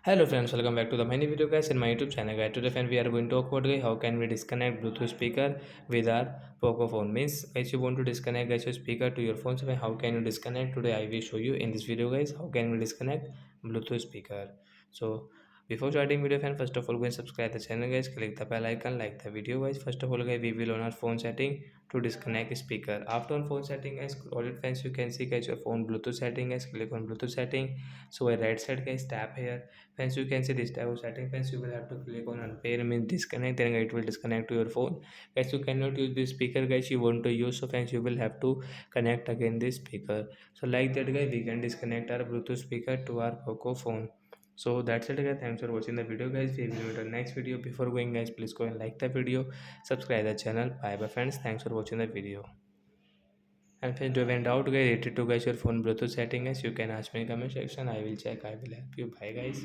Hello friends, welcome back to the mini video guys in my YouTube channel guys. Today friend we are going to talk about guys how can we disconnect Bluetooth speaker with our Poco phone. Means guys you want to disconnect guys your speaker to your phone. So how can you disconnect? Today I will show you in this video guys how can we disconnect Bluetooth speaker. So before starting video fan, first of all go and subscribe the channel guys, click the bell icon, like the video guys. First of all guys we will on our phone setting to disconnect speaker. After on phone setting guys, scroll it friends, you can see guys your phone Bluetooth setting guys, click on Bluetooth setting. So a right side guys tap here. Hence you can see this type of setting. Hence you will have to click on unpair means disconnect, then it will disconnect to your phone. Guys you cannot use this speaker guys you want to use, so friends you will have to connect again this speaker. So like that guys we can disconnect our Bluetooth speaker to our Poco phone. So that's it guys, thanks for watching the video guys. We will meet in the next video. Before going guys, please go and like the video, subscribe the channel. Bye bye friends, thanks for watching the video. And friends, do you have any doubt guys related to guys your phone Bluetooth setting guys, you can ask me in comment section. I will check, I will help you. Bye guys.